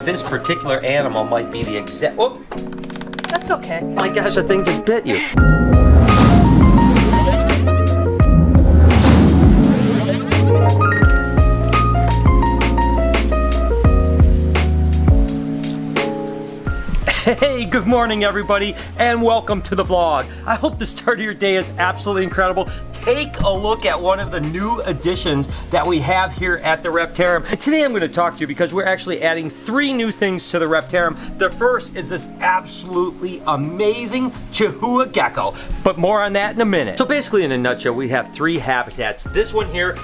this particular animal might be the exact... Oh! That's okay. Oh my gosh, the thing just bit you. Hey, good morning everybody, and welcome to the vlog. I hope the start of your day is absolutely incredible. Take a look at one of the new additions that we have here at the Reptarium. And today I'm going to talk to you because we're actually adding 3 new things to the Reptarium. The first is this absolutely amazing Chihuahua gecko, but more on that in a minute. So basically, in a nutshell, we have 3 habitats. This one here,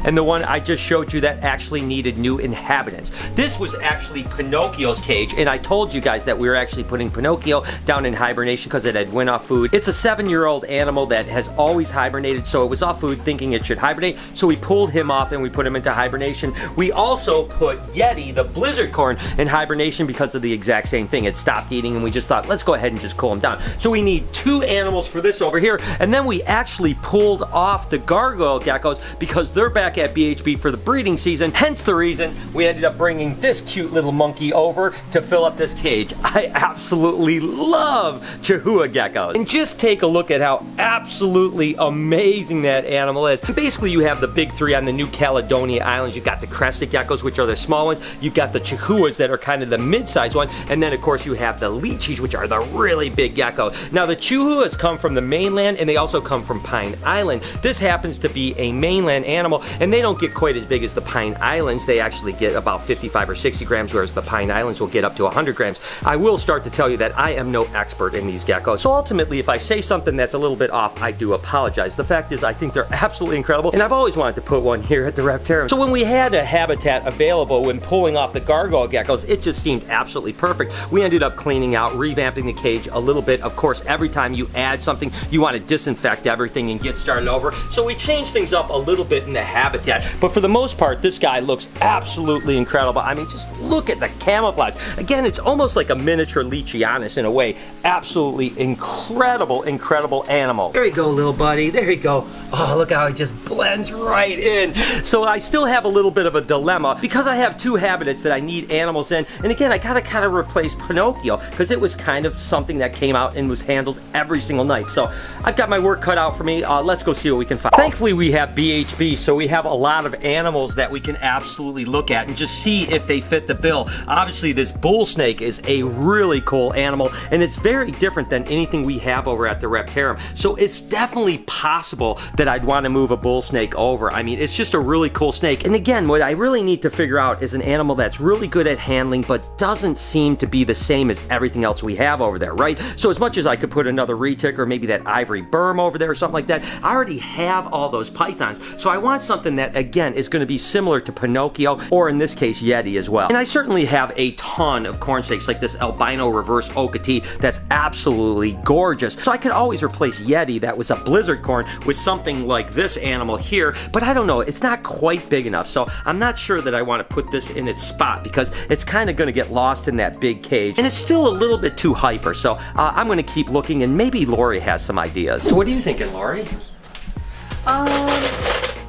and the one I just showed you that actually needed new inhabitants. This was actually Pinocchio's cage, and I told you guys that we were actually putting Pinocchio down in hibernation because it had went off food. It's a 7-year-old animal that has always hibernated, so it was off food thinking it should hibernate, so we pulled him off and we put him into hibernation. We also put Yeti, the blizzard corn, in hibernation because of the exact same thing. It stopped eating and we just thought, let's go ahead and just cool him down. So we need 2 animals for this over here, and then we actually pulled off the gargoyle geckos because they're back at BHB for the breeding season, hence the reason we ended up bringing this cute little monkey over to fill up this cage. I absolutely love Chihuahua geckos. And just take a look at how absolutely amazing that animal is. And basically you have the big 3 on the New Caledonia Islands. You've got the crested geckos, which are the small ones. You've got the Chihuahuas that are kind of the mid-sized one. And then of course you have the Lychees, which are the really big geckos. Now the Chihuahuas come from the mainland and they also come from Pine Island. This happens to be a mainland animal, and they don't get quite as big as the Pine Islands. They actually get about 55 or 60 grams, whereas the Pine Islands will get up to 100 grams. I will start to tell you that I am no expert in these geckos, so ultimately if I say something that's a little bit off, I do apologize. The fact is I think they're absolutely incredible, and I've always wanted to put one here at the Reptarium. So when we had a habitat available when pulling off the gargoyle geckos, it just seemed absolutely perfect. We ended up cleaning out, revamping the cage a little bit. Of course, every time you add something, you want to disinfect everything and get started over. So we changed things up a little bit in the habitat, but for the most part, this guy looks absolutely incredible. I mean, just look at the camouflage. Again, it's almost like a miniature Leachianus in a way. Absolutely incredible, incredible animal. There you go, little buddy. There you go. Oh, look how he just blends right in. So I still have a little bit of a dilemma because I have 2 habitats that I need animals in. And again, I gotta kind of replace Pinocchio because it was kind of something that came out and was handled every single night. So I've got my work cut out for me. Let's go see what we can find. Thankfully, we have BHB, so we have a lot of animals that we can absolutely look at and just see if they fit the bill. Obviously, this bull snake is a really cool animal, and it's very different than anything we have over at the Reptarium. So it's definitely possible that I'd want to move a bull snake over. I mean, it's just a really cool snake. And again, what I really need to figure out is an animal that's really good at handling, but doesn't seem to be the same as everything else we have over there, right? So as much as I could put another retic or maybe that ivory berm over there or something like that, I already have all those pythons. So I want something that, again, is going to be similar to Pinocchio, or in this case, Yeti as well. And I certainly have a ton of corn snakes, like this albino reverse Okatee that's absolutely gorgeous. So I could always replace Yeti, that was a blizzard corn, with something like this animal here, but I don't know, it's not quite big enough. So I'm not sure that I want to put this in its spot because it's kind of going to get lost in that big cage. And it's still a little bit too hyper, so I'm going to keep looking, and maybe Lori has some ideas. So what are you thinking, Lori?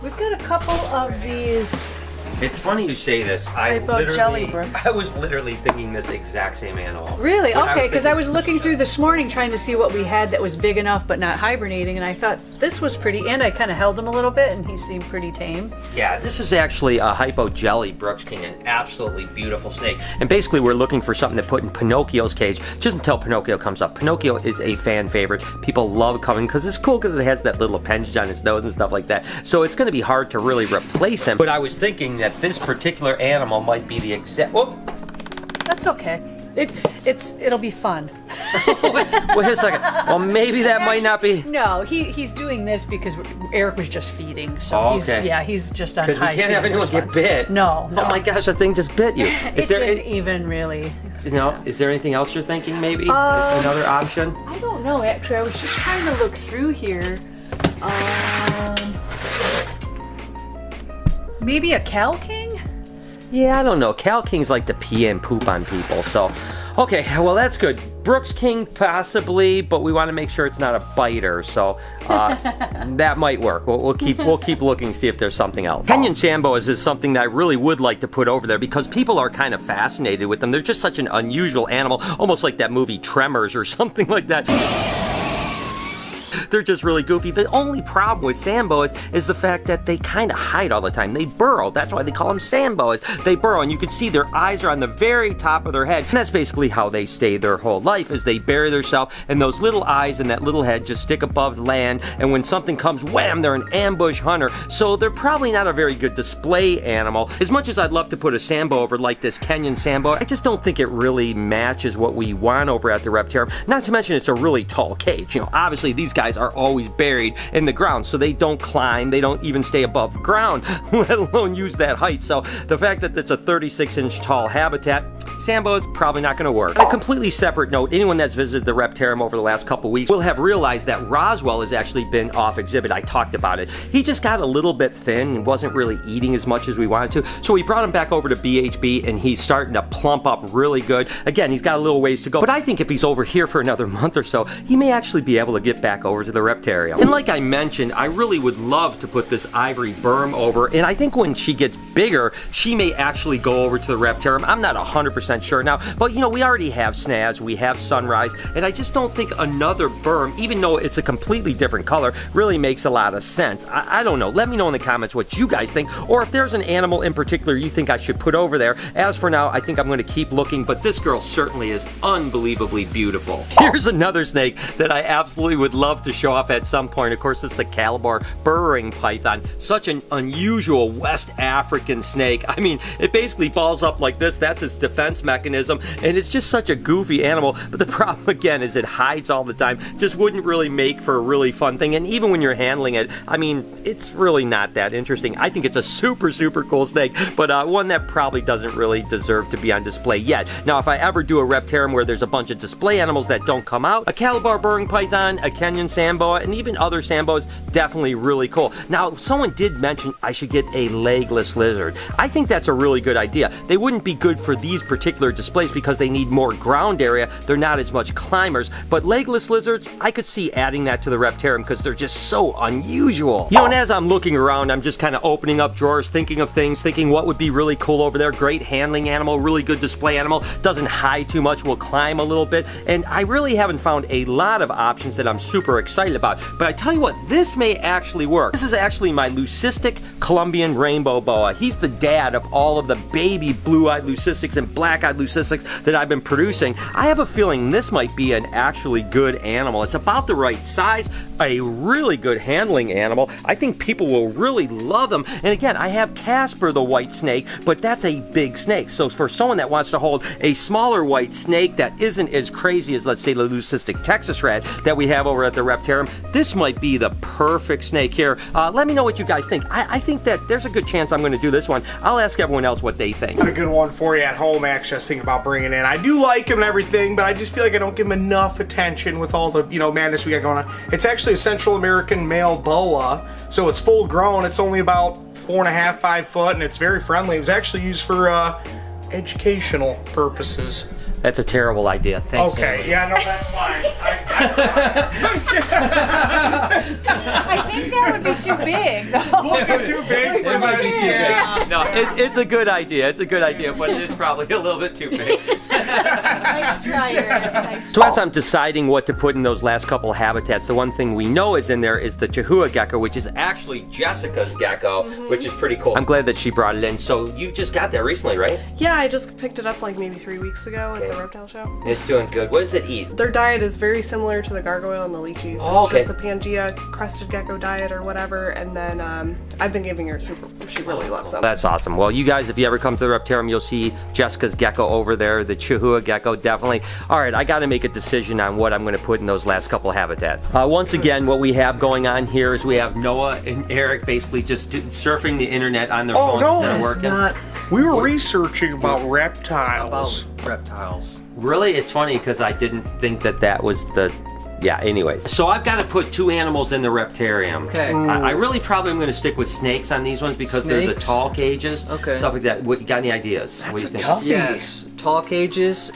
We've got a couple of these. It's funny you say this. I was literally thinking this exact same animal. Really? Okay, because I was looking through this morning trying to see what we had that was big enough but not hibernating, and I thought this was pretty, and I kind of held him a little bit and he seemed pretty tame. Yeah, this is actually a Hypo Jelly Brooks King, an absolutely beautiful snake. And basically we're looking for something to put in Pinocchio's cage just until Pinocchio comes up. Pinocchio is a fan favorite. People love coming because it's cool because it has that little appendage on his nose and stuff like that. So it's going to be hard to really replace him. But I was thinking that this particular animal might be the exact... Oh! That's okay. It'll be fun. Wait a second. Well, maybe that might not be... No, he's doing this because Eric was just feeding. So he's just on high. Because we can't have anyone get bit. No. Oh my gosh, the thing just bit you. It didn't even really. You know, is there anything else you're thinking maybe? Another option? I don't know, actually. I was just trying to look through here. Maybe a Cal King? Yeah, I don't know. Cal Kings like to pee and poop on people, so... Okay, well, that's good. Brooks King, possibly, but we want to make sure it's not a biter, so that might work. We'll keep looking, see if there's something else. Kenyan Samboas is something that I really would like to put over there because people are kind of fascinated with them. They're just such an unusual animal, almost like that movie Tremors or something like that. They're just really goofy. The only problem with Samboas is the fact that they kind of hide all the time. They burrow. That's why they call them Samboas. They burrow, and you can see their eyes are on the very top of their head. And that's basically how they stay their whole life, is they bury themselves, and those little eyes and that little head just stick above land, and when something comes, wham, they're an ambush hunter. So they're probably not a very good display animal. As much as I'd love to put a Sambo over like this Kenyan Sambo, I just don't think it really matches what we want over at the Reptarium. Not to mention it's a really tall cage. You know, obviously these guys are always buried in the ground, so they don't climb, they don't even stay above ground, let alone use that height. So the fact that it's a 36-inch tall habitat, Sambo is probably not going to work. On a completely separate note, anyone that's visited the Reptarium over the last couple weeks will have realized that Roswell has actually been off exhibit. I talked about it. He just got a little bit thin and wasn't really eating as much as we wanted to, so we brought him back over to BHB, and he's starting to plump up really good. Again, he's got a little ways to go, but I think if he's over here for another month or so, he may actually be able to get back over to the Reptarium. And like I mentioned, I really would love to put this ivory berm over, and I think when she gets bigger, she may actually go over to the Reptarium. I'm not 100% sure now, but you know, we already have Snaz, we have Sunrise, and I just don't think another berm, even though it's a completely different color, really makes a lot of sense. I don't know. Let me know in the comments what you guys think, or if there's an animal in particular you think I should put over there. As for now, I think I'm going to keep looking, but this girl certainly is unbelievably beautiful. Here's another snake that I absolutely would love to show off at some point. Of course, it's the Calabar burrowing python. Such an unusual West African snake. I mean, it basically balls up like this. That's its defense mechanism, and it's just such a goofy animal. But the problem, again, is it hides all the time. Just wouldn't really make for a really fun thing, and even when you're handling it, I mean, it's really not that interesting. I think it's a super, super cool snake, but one that probably doesn't really deserve to be on display yet. Now, if I ever do a Reptarium where there's a bunch of display animals that don't come out, a Calabar burrowing python, a Kenyan Samboa, and even other Sambos, definitely really cool. Now, someone did mention I should get a legless lizard. I think that's a really good idea. They wouldn't be good for these particular displays because they need more ground area. They're not as much climbers, but legless lizards, I could see adding that to the Reptarium because they're just so unusual. You know, and as I'm looking around, I'm just kind of opening up drawers, thinking of things, thinking what would be really cool over there. Great handling animal, really good display animal, doesn't hide too much, will climb a little bit, and I really haven't found a lot of options that I'm super excited about. But I tell you what, this may actually work. This is actually my leucistic Colombian rainbow boa. He's the dad of all of the baby blue-eyed leucistics and black-eyed leucistics that I've been producing. I have a feeling this might be an actually good animal. It's about the right size, a really good handling animal. I think people will really love them. And again, I have Casper the white snake, but that's a big snake. So for someone that wants to hold a smaller white snake that isn't as crazy as, let's say, the leucistic Texas rat that we have over at the Reptarium, this might be the perfect snake here. Let me know what you guys think. I think that there's a good chance I'm going to do this one. I'll ask everyone else what they think. Got a good one for you at home, actually. I was thinking about bringing in. I do like him and everything, but I just feel like I don't give him enough attention with all the, you know, madness we got going on. It's actually a Central American male boa, so it's full grown. It's only about 4.5, 5 foot, and it's very friendly. It was actually used for educational purposes. That's a terrible idea. Thanks. Okay, yeah, no, that's fine. I think that would be too big, though. Would be too big for It might be too big. Yeah. No, it's a good idea. It's a good idea, but it is probably a little bit too big. Nice try, Eric. Nice So as I'm deciding what to put in those last couple habitats, the one thing we know is in there is the Chihuahua gecko, which is actually Jessica's gecko, which is pretty cool. I'm glad that she brought it in. So you just got that recently, right? Yeah, I just picked it up like maybe 3 weeks ago at the Reptile show. It's doing good. What does it eat? Their diet is very similar to the gargoyle and the leeches. Oh, okay. It's just the Pangea crested gecko diet or whatever, and then I've been giving her super, she really loves them. That's awesome. Well, you guys, if you ever come to the Reptarium, you'll see Jessica's gecko over there, the Chihuahua gecko, definitely. All right, I got to make a decision on what I'm going to put in those last couple habitats. Once again, what we have going on here is we have Noah and Eric basically just surfing the internet on their phones instead of working. We were researching about reptiles. Reptiles. Really? It's funny because I didn't think that that was the Yeah, anyways. So I've got to put 2 animals in the Reptarium. Okay. I really probably am going to stick with snakes on these ones because they're the tall cages. Okay. Stuff like that. What, you got any ideas? What do you think? Toughie. Yes. Tall cages.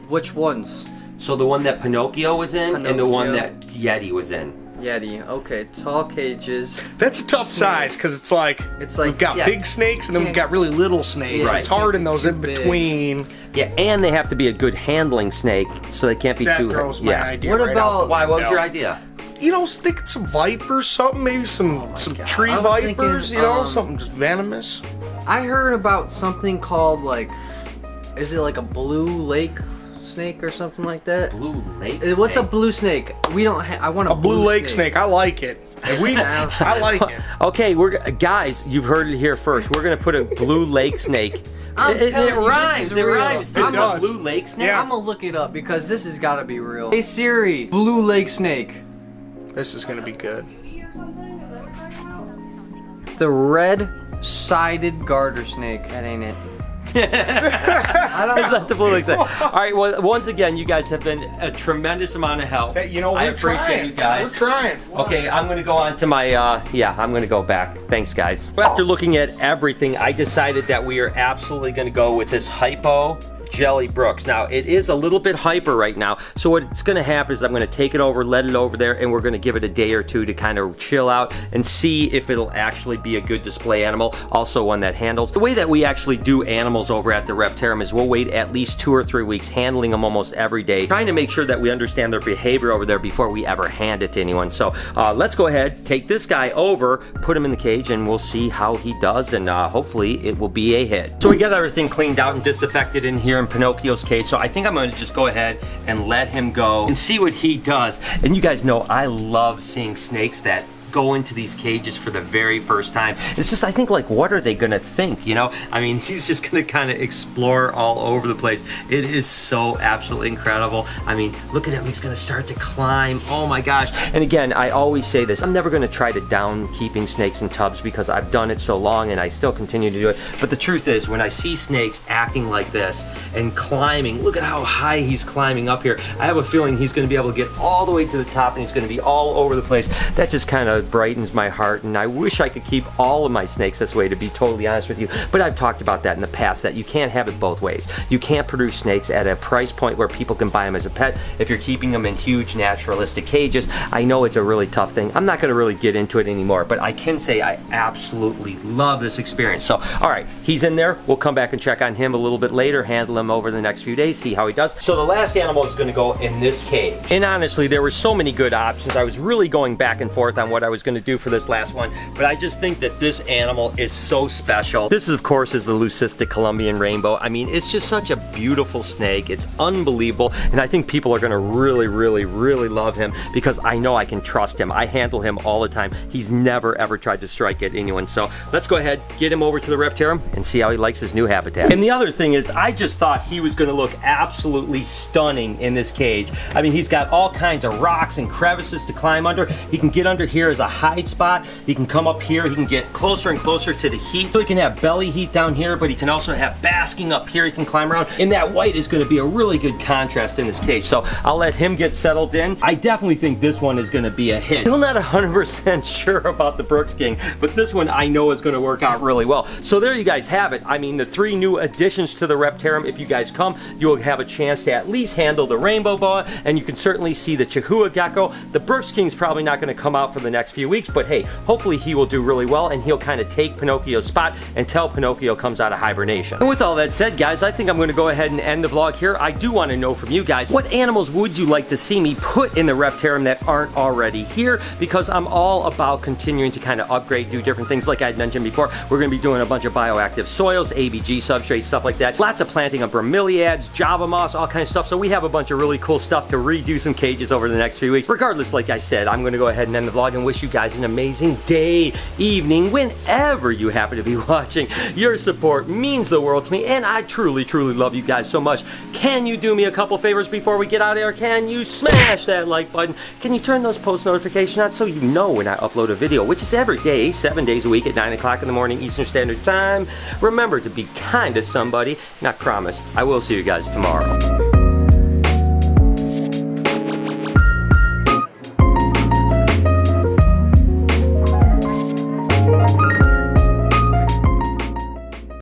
Which ones? So the one that Pinocchio was in and the one Pinocchio. that Yeti was in. Yeti. Okay. Tall cages. That's a tough size because it's like we've got yeah. big snakes and then we've got really little snakes. Right. It's hard in those Too in big. between. Yeah, and they have to be a good handling snake, so they can't be That too. throws my yeah. idea. What right about- out the Why? What was window. your idea? You know, stick some vipers, something, maybe some tree I was vipers. thinking, You know, something just venomous. I heard about something called like, is it like a blue lake snake or something like that? Blue lake. What's a snake? blue snake? We don't. I want a Blue lake snake. I like it. I like it. Okay, guys. You've heard it here first. We're gonna put a blue lake snake. It telling you, this rhymes. is It real. rhymes. It It's a does. blue lake snake. Yeah. I'm gonna look it up because this has got to be real. Hey Siri, blue lake snake. This is gonna be good. The red-sided garter snake. That ain't it. I don't Is know. that the blue lake snake? All right. Well, once again, you guys have been a tremendous amount of help. Hey, you know, I we're appreciate trying. you guys. We're trying. Okay, I'm gonna go on to my, yeah, I'm gonna go back. Thanks, guys. After looking at everything, I decided that we are absolutely gonna go with this Hypo Jelly Brooks. Now, it is a little bit hyper right now, so what's gonna happen is I'm gonna take it over, let it over there, and we're gonna give it a day or two to kind of chill out and see if it'll actually be a good display animal, also one that handles. The way that we actually do animals over at the Reptarium is we'll wait at least 2 or 3 weeks, handling them almost every day, trying to make sure that we understand their behavior over there before we ever hand it to anyone. So let's go ahead, take this guy over, put him in the cage, and we'll see how he does, and hopefully it will be a hit. So we got everything cleaned out and disinfected in here in Pinocchio's cage, so I think I'm going to just go ahead and let him go and see what he does. And you guys know I love seeing snakes that go into these cages for the very first time. It's just, I think, like, what are they gonna think, you know? I mean, he's just gonna kind of explore all over the place. It is so absolutely incredible. I mean, look at him, he's gonna start to climb. Oh my gosh. And again, I always say this, I'm never gonna try to down keeping snakes in tubs because I've done it so long and I still continue to do it. But the truth is, when I see snakes acting like this and climbing, look at how high he's climbing up here. I have a feeling he's gonna be able to get all the way to the top and he's gonna be all over the place. That just kind of brightens my heart, and I wish I could keep all of my snakes this way, to be totally honest with you. But I've talked about that in the past, that you can't have it both ways. You can't produce snakes at a price point where people can buy them as a pet if you're keeping them in huge naturalistic cages. I know it's a really tough thing. I'm not going to really get into it anymore, but I can say I absolutely love this experience. So, all right, he's in there. We'll come back and check on him a little bit later, handle him over the next few days, see how he does. So the last animal is going to go in this cage. And honestly, there were so many good options. I was really going back and forth on what I was going to do for this last one, but I just think that this animal is so special. This, of course, is the Leucistic Colombian Rainbow. I mean, it's just such a beautiful snake. It's unbelievable, and I think people are going to really, really, really love him because I know I can trust him. I handle him all the time. He's never, ever tried to strike at anyone. So let's go ahead, get him over to the Reptarium and see how he likes his new habitat. And the other thing is, I just thought he was going to look absolutely stunning in this cage. I mean, he's got all kinds of rocks and crevices to climb under. He can get under here as a hide spot. He can come up here. He can get closer and closer to the heat. So he can have belly heat down here, but he can also have basking up here. He can climb around. And that white is going to be a really good contrast in this cage. So I'll let him get settled in. I definitely think this one is going to be a hit. Still not 100% sure about the Brooks King, but this one I know is going to work out really well. So there you guys have it. I mean, the 3 new additions to the Reptarium. If you guys come, you'll have a chance to at least handle the rainbow boa, and you can certainly see the Chihuahua gecko. The Brooks King's probably not going to come out for the next few weeks, but hey, hopefully he will do really well, and he'll kind of take Pinocchio's spot until Pinocchio comes out of hibernation. And with all that said, guys, I think I'm going to go ahead and end the vlog here. I do want to know from you guys, what animals would you like to see me put in the Reptarium that aren't already here? Because I'm all about continuing to kind of upgrade, do different things. Like I had mentioned before, we're going to be doing a bunch of bioactive soils, ABG substrates, stuff like that. Lots of planting of bromeliads, Java moss, all kinds of stuff. So we have a bunch of really cool stuff to redo some cages over the next few weeks. Regardless, like I said, I'm going to go ahead and end the vlog and wish you guys an amazing day, evening, whenever you happen to be watching. Your support means the world to me, and I truly, truly love you guys so much. Can you do me a couple favors before we get out of here? Can you smash that like button? Can you turn those post notifications on so you know when I upload a video, which is every day, 7 days a week at 9 o'clock in the morning Eastern Standard Time. Remember to be kind to somebody, and I promise I will see you guys tomorrow.